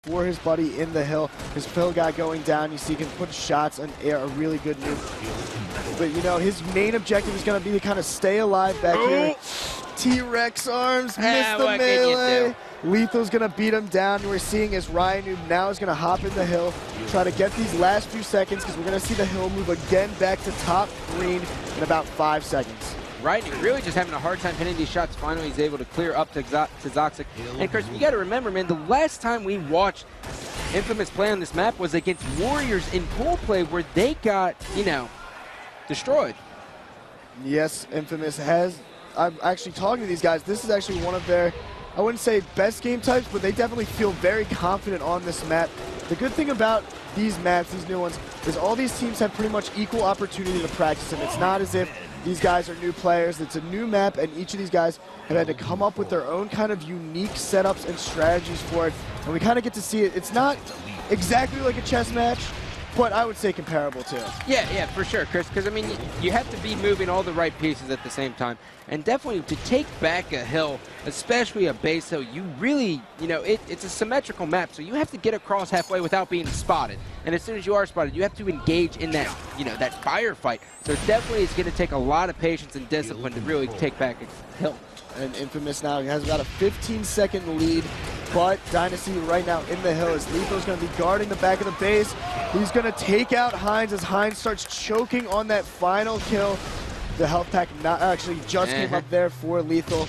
for his buddy in the hill. His Phil guy going down. You see he can put shots in air, a really good move. But, you know, his main objective is going to be to kind of stay alive back here. T-Rex arms, missed the melee. Lethal's going to beat him down. We're seeing as Ryan Noob now is going to hop in the hill, try to get these last few seconds because we're going to see the hill move again back to top green in about 5 seconds. Right, and really just having a hard time hitting these shots. Finally, he's able to clear up to Zoxic. And, Chris, you got to remember, man, the last time we watched Infamous play on this map was against Warriors in pool play where they got, you know, destroyed. Yes, Infamous has. I'm actually talking to these guys. This is actually one of their, I wouldn't say best game types, but they definitely feel very confident on this map. The good thing about these maps, these new ones, is all these teams have pretty much equal opportunity to practice them. It's not as if these guys are new players. It's a new map, and each of these guys have had to come up with their own kind of unique setups and strategies for it. And we kind of get to see it. It's not exactly like a chess match, but I would say comparable too. Yeah, for sure, Chris, because, I mean, you have to be moving all the right pieces at the same time. And definitely to take back a hill, especially a base hill, you really, you know, it's a symmetrical map, so you have to get across halfway without being spotted. And as soon as you are spotted, you have to engage in that, you know, that firefight. So definitely it's going to take a lot of patience and discipline to really take back a hill. And Infamous now has about a 15-second lead, but Dynasty right now in the hill as Lethal's going to be guarding the back of the base. He's going to take out Hines as Hines starts choking on that final kill. The health pack not actually just came up there for Lethal,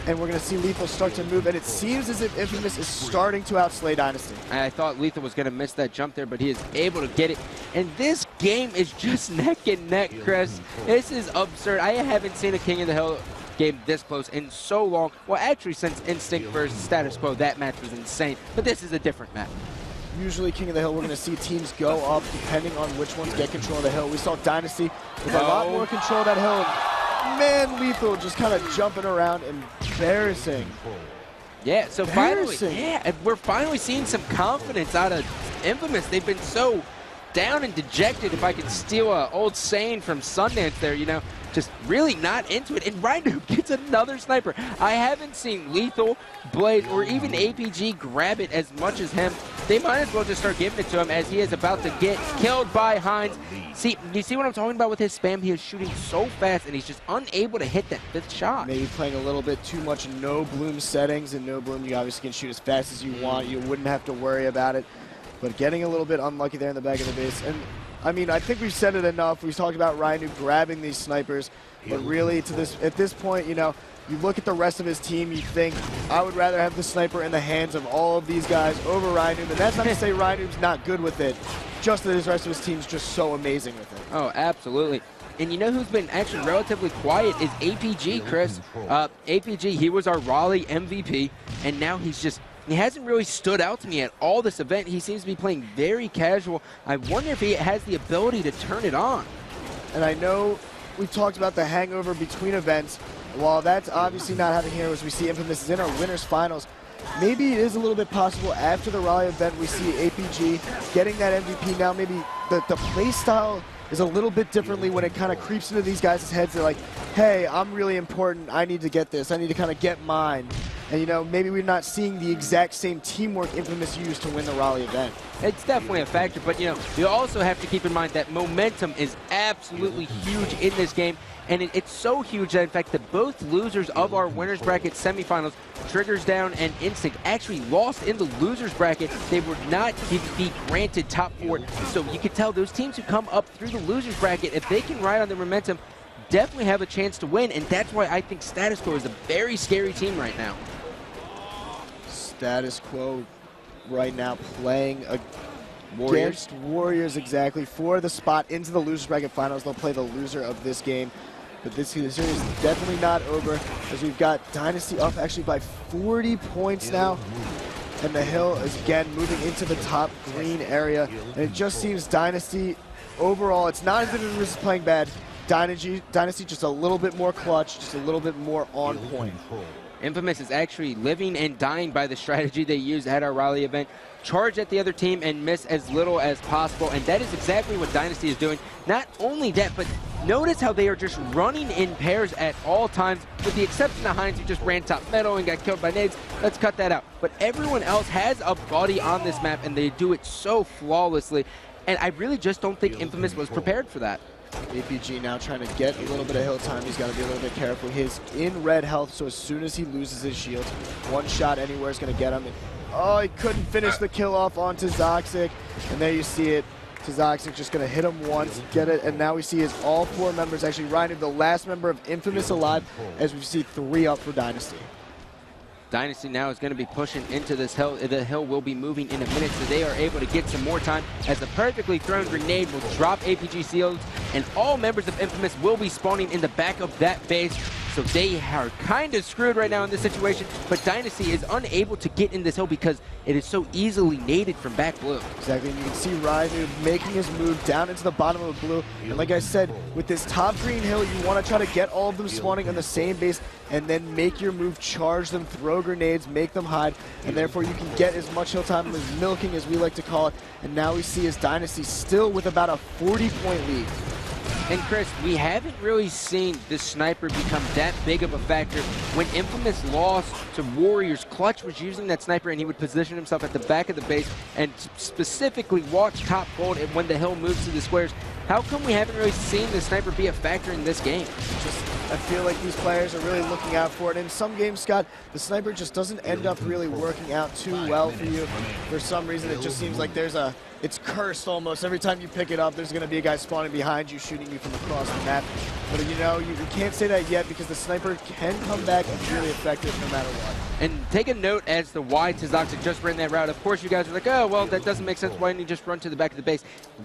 and we're going to see Lethal start to move, and it seems as if Infamous is starting to outslay Dynasty. I thought Lethal was going to miss that jump there, but he is able to get it. And this game is just neck and neck, Chris. This is absurd. I haven't seen a King of the Hill game this close in so long. Well, actually, since Instinct versus Status Quo, that match was insane. But this is a different map. Usually King of the Hill, we're going to see teams go up depending on which ones get control of the hill. We saw Dynasty with a lot more control of that hill. Man, Lethal just kind of jumping around, embarrassing. Yeah, so finally, we're finally seeing some confidence out of Infamous. They've been so down and dejected, if I could steal an old saying from Sundance there, you know, just really not into it. And Ryan Noob gets another sniper. I haven't seen Lethal, Blaze, or even APG grab it as much as him. They might as well just start giving it to him as he is about to get killed by Hines. See, you see what I'm talking about with his spam? He is shooting so fast, and he's just unable to hit that 5th shot. Maybe playing a little bit too much no bloom settings. And no bloom, you obviously can shoot as fast as you want. You wouldn't have to worry about it. But getting a little bit unlucky there in the back of the base. And I mean, I think we've said it enough. We've talked about Ryan Noob grabbing these snipers. But really, at this point, you know, you look at the rest of his team, you think, I would rather have the sniper in the hands of all of these guys over Ryan Noob. And that's not to say Ryan Noob's not good with it, just that his rest of his team's just so amazing with it. Oh, absolutely. And you know who's been actually relatively quiet is APG, Chris. APG, he was our Raleigh MVP, and now he hasn't really stood out to me at all this event. He seems to be playing very casual. I wonder if he has the ability to turn it on. And I know we've talked about the hangover between events. While that's obviously not happening here as we see Infamous is in our winners finals, maybe it is a little bit possible after the Raleigh event we see APG getting that MVP. Now maybe the play style is a little bit differently when it kind of creeps into these guys' heads. They're like, hey, I'm really important. I need to get this. I need to kind of get mine. And, you know, maybe we're not seeing the exact same teamwork Infamous used to win the Raleigh event. It's definitely a factor, but, you know, you also have to keep in mind that momentum is absolutely huge in this game. And it's so huge that, in fact, that both losers of our winners bracket semifinals, Triggers Down and Instinct, actually lost in the losers bracket. They were not be granted top 4. So you can tell those teams who come up through the losers bracket, if they can ride on their momentum, definitely have a chance to win. And that's why I think Status Quo is a very scary team right now. Status Quo right now playing against Warriors exactly for the spot into the losers bracket finals. They'll play the loser of this game. But this series is definitely not over as we've got Dynasty up actually by 40 points now. And the hill is again moving into the top green area. And it just seems Dynasty overall, it's not as if it was playing bad. Dynasty just a little bit more clutch, just a little bit more on point. Infamous is actually living and dying by the strategy they used at our Raleigh event. Charge at the other team and miss as little as possible, and that is exactly what Dynasty is doing. Not only that, but notice how they are just running in pairs at all times, with the exception of Heinz, who just ran top metal and got killed by nades. Let's cut that out. But everyone else has a buddy on this map, and they do it so flawlessly. And I really just don't think Infamous was prepared for that. APG now trying to get a little bit of hill time. He's got to be a little bit careful. He's in red health, so as soon as he loses his shield, one shot anywhere is going to get him. And, oh, he couldn't finish the kill off onto Zoxic. And there you see it. Zoxic just going to hit him once, get it, and now we see is all 4 members. Actually, Ryan, the last member of Infamous alive, as we see 3 up for Dynasty. Dynasty now is going to be pushing into this hill. The hill will be moving in a minute, so they are able to get some more time as a perfectly thrown grenade will drop APG shields, and all members of Infamous will be spawning in the back of that base. So they are kind of screwed right now in this situation, but Dynasty is unable to get in this hill because it is so easily naded from back blue. Exactly, and you can see Ryan making his move down into the bottom of the blue. And like I said, with this top green hill, you want to try to get all of them spawning on the same base and then make your move, charge them, throw grenades, make them hide, and therefore you can get as much hill time as milking, as we like to call it. And now we see his Dynasty still with about a 40-point lead. And Chris, we haven't really seen the sniper become that big of a factor. When Infamous lost to Warriors, Clutch was using that sniper and he would position himself at the back of the base and specifically watch top gold and when the hill moves to the squares. How come we haven't really seen the sniper be a factor in this game? I feel like these players are really looking out for it. In some games, Scott, the sniper just doesn't end up really working out too well for you. For some reason, it just seems like it's cursed almost. Every time you pick it up, there's going to be a guy spawning behind you, shooting you from across the map. But you know, you can't say that yet because the sniper can come back and be really effective no matter what. And take a note as to why THO just ran that route. Of course, you guys are like, oh, well, that doesn't make sense. Why didn't he just run to the back of the base?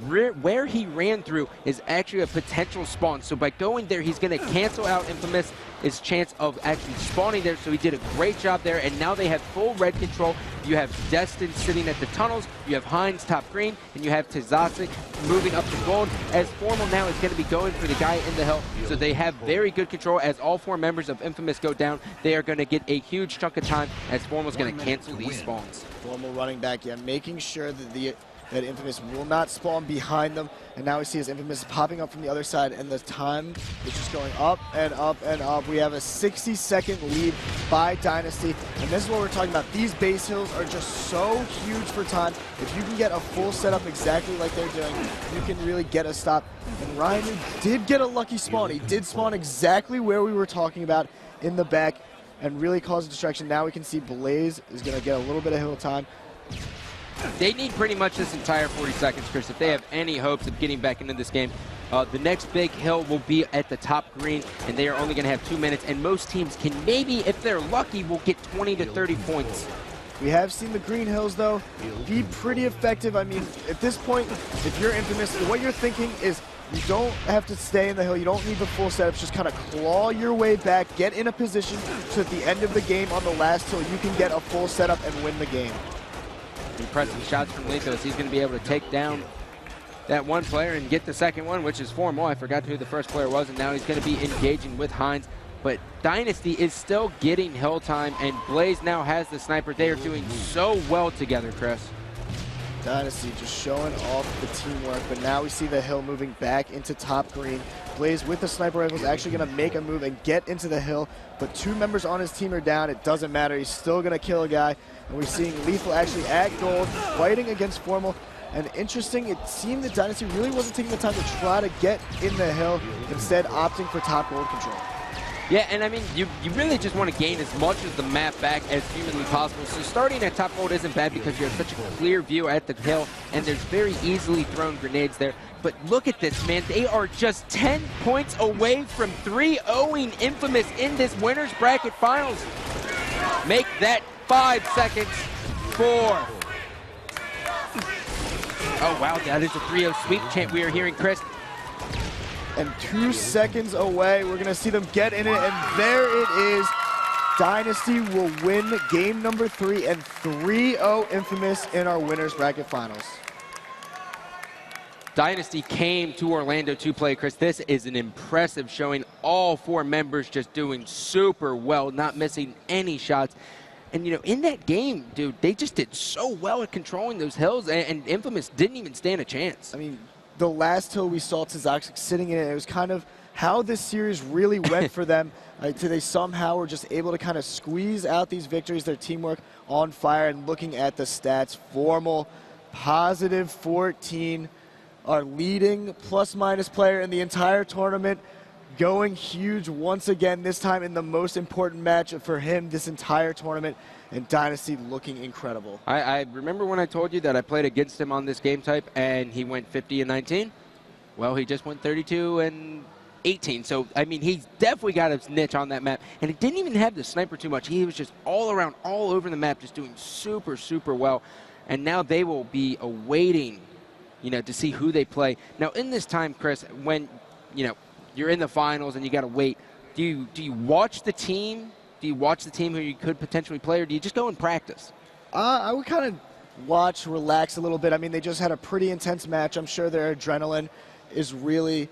Where he ran through is actually a potential spawn. So by going there, he's going to cancel out Infamous' chance of actually spawning there. So he did a great job there. And now they have full red control. You have Destin sitting at the tunnels. You have Heinz top green. And you have THO moving up to gold. As Formal now is going to be going for the guy in the hill. So they have very good control. As all 4 members of Infamous go down, they are going to get a huge chunk of time as Formal's going to cancel these spawns. Formal running back, yeah, making sure that that Infamous will not spawn behind them. And now we see his Infamous popping up from the other side, and the time is just going up and up and up. We have a 60-second lead by Dynasty, and this is what we're talking about. These base hills are just so huge for time. If you can get a full setup exactly like they're doing, you can really get a stop. And Ryan did get a lucky spawn. He did spawn exactly where we were talking about in the back and really cause a distraction. Now we can see Blaze is going to get a little bit of hill time. They need pretty much this entire 40 seconds, Chris, if they have any hopes of getting back into this game. The next big hill will be at the top green, and they are only going to have 2 minutes, and most teams can maybe, if they're lucky, will get 20 to 30 points. We have seen the green hills, though, be pretty effective. I mean, at this point, if you're Infamous, what you're thinking is you don't have to stay in the hill. You don't need the full setups. Just kind of claw your way back, get in a position so at the end of the game on the last hill, you can get a full setup and win the game. Impressive shots from Lethos. He's going to be able to take down that one player and get the second one, which is Formal. I forgot who the first player was, and now he's going to be engaging with Heinz. But Dynasty is still getting hill time, and Blaze now has the sniper. They are doing so well together, Chris. Dynasty just showing off the teamwork, but now we see the hill moving back into top green. Blaze with the sniper rifle is actually going to make a move and get into the hill, but 2 members on his team are down. It doesn't matter. He's still going to kill a guy, and we're seeing Lethal actually at gold, fighting against Formal. And interesting, it seemed that Dynasty really wasn't taking the time to try to get in the hill, instead opting for top gold control. Yeah, and I mean, you really just want to gain as much of the map back as humanly possible. So starting at top gold isn't bad because you have such a clear view at the hill, and there's very easily thrown grenades there. But look at this, man. They are just 10 points away from 3-0ing Infamous in this winner's bracket finals. Make that 5 seconds. 4. Oh, wow, that is a 3-0 sweep chant we are hearing, Chris. And 2 seconds away, we're going to see them get in it, and there it is. Dynasty will win game number 3 and 3-0 Infamous in our winner's bracket finals. Dynasty came to Orlando to play, Chris. This is an impressive showing. All 4 members just doing super well, not missing any shots. And, you know, in that game, dude, they just did so well at controlling those hills, and Infamous didn't even stand a chance. I mean, the last THO we saw THO sitting in it. It was kind of how this series really went for them. They somehow were just able to kind of squeeze out these victories, their teamwork on fire. And looking at the stats, Formal, positive 14, our leading plus-minus player in the entire tournament, going huge once again, this time in the most important match for him this entire tournament, and Dynasty looking incredible. I remember when I told you that I played against him on this game type and he went 50 and 19? Well, he just went 32 and 18. So, I mean, he's definitely got his niche on that map. And he didn't even have the sniper too much. He was just all around, all over the map, just doing super, super well. And now they will be awaiting, you know, to see who they play. Now, in this time, Chris, when, you know, you're in the finals and you got to wait, do you watch the team? Do you watch the team who you could potentially play, or do you just go and practice? I would kind of watch, relax a little bit. I mean, they just had a pretty intense match. I'm sure their adrenaline is really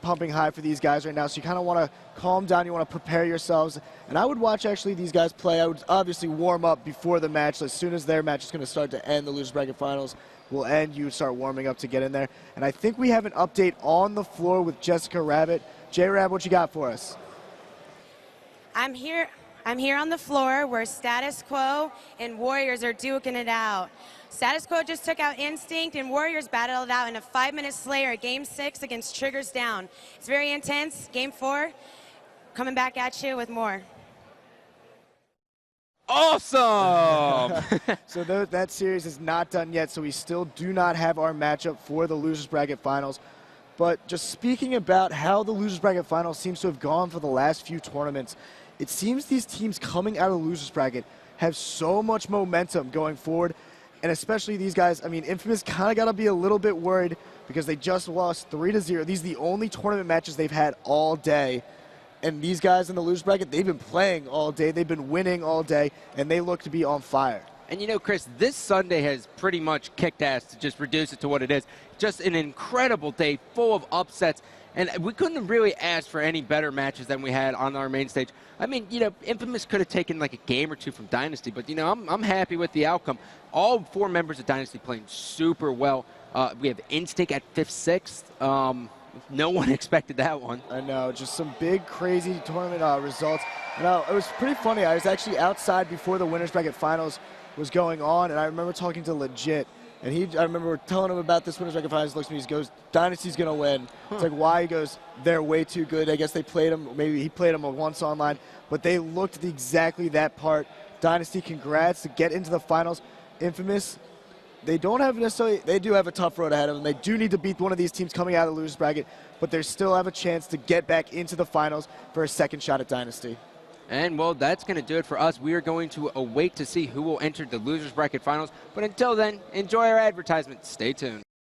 pumping high for these guys right now, so you kind of want to calm down, you want to prepare yourselves, and I would watch actually these guys play. I would obviously warm up before the match, so as soon as their match is going to start to end, the losers bracket finals will end, you would start warming up to get in there. And I think we have an update on the floor with Jessica Rabbit. J-Rab, what you got for us? I'm here on the floor where Status Quo and Warriors are duking it out. Status Quo just took out Instinct, and Warriors battled it out in a 5-minute Slayer, Game 6 against Triggers Down. It's very intense. Game 4, coming back at you with more. Awesome! So that series is not done yet, so we still do not have our matchup for the losers bracket finals. But just speaking about how the losers bracket finals seems to have gone for the last few tournaments, it seems these teams coming out of the losers bracket have so much momentum going forward. And especially these guys, I mean, Infamous kind of got to be a little bit worried because they just lost 3-0. These are the only tournament matches they've had all day. And these guys in the losers bracket, they've been playing all day. They've been winning all day, and they look to be on fire. And you know, Chris, this Sunday has pretty much kicked ass to just reduce it to what it is. Just an incredible day full of upsets. And we couldn't have really asked for any better matches than we had on our main stage. I mean, you know, Infamous could have taken like a game or two from Dynasty, but, you know, I'm happy with the outcome. All 4 members of Dynasty playing super well. We have Instinct at 5th, 6th. No one expected that one. I know, just some big, crazy tournament results. And it was pretty funny. I was actually outside before the winners bracket finals was going on, and I remember talking to Legit. And I remember telling him about this winners bracket finals. He looks at me, he goes, Dynasty's going to win. It's like, why? He goes, they're way too good. I guess they played him, maybe he played him once online, but they looked at exactly that part. Dynasty, congrats to get into the finals. Infamous, they don't have necessarily, they do have a tough road ahead of them. They do need to beat one of these teams coming out of the losers bracket, but they still have a chance to get back into the finals for a second shot at Dynasty. And, well, that's going to do it for us. We are going to await to see who will enter the losers bracket finals. But until then, enjoy our advertisement. Stay tuned.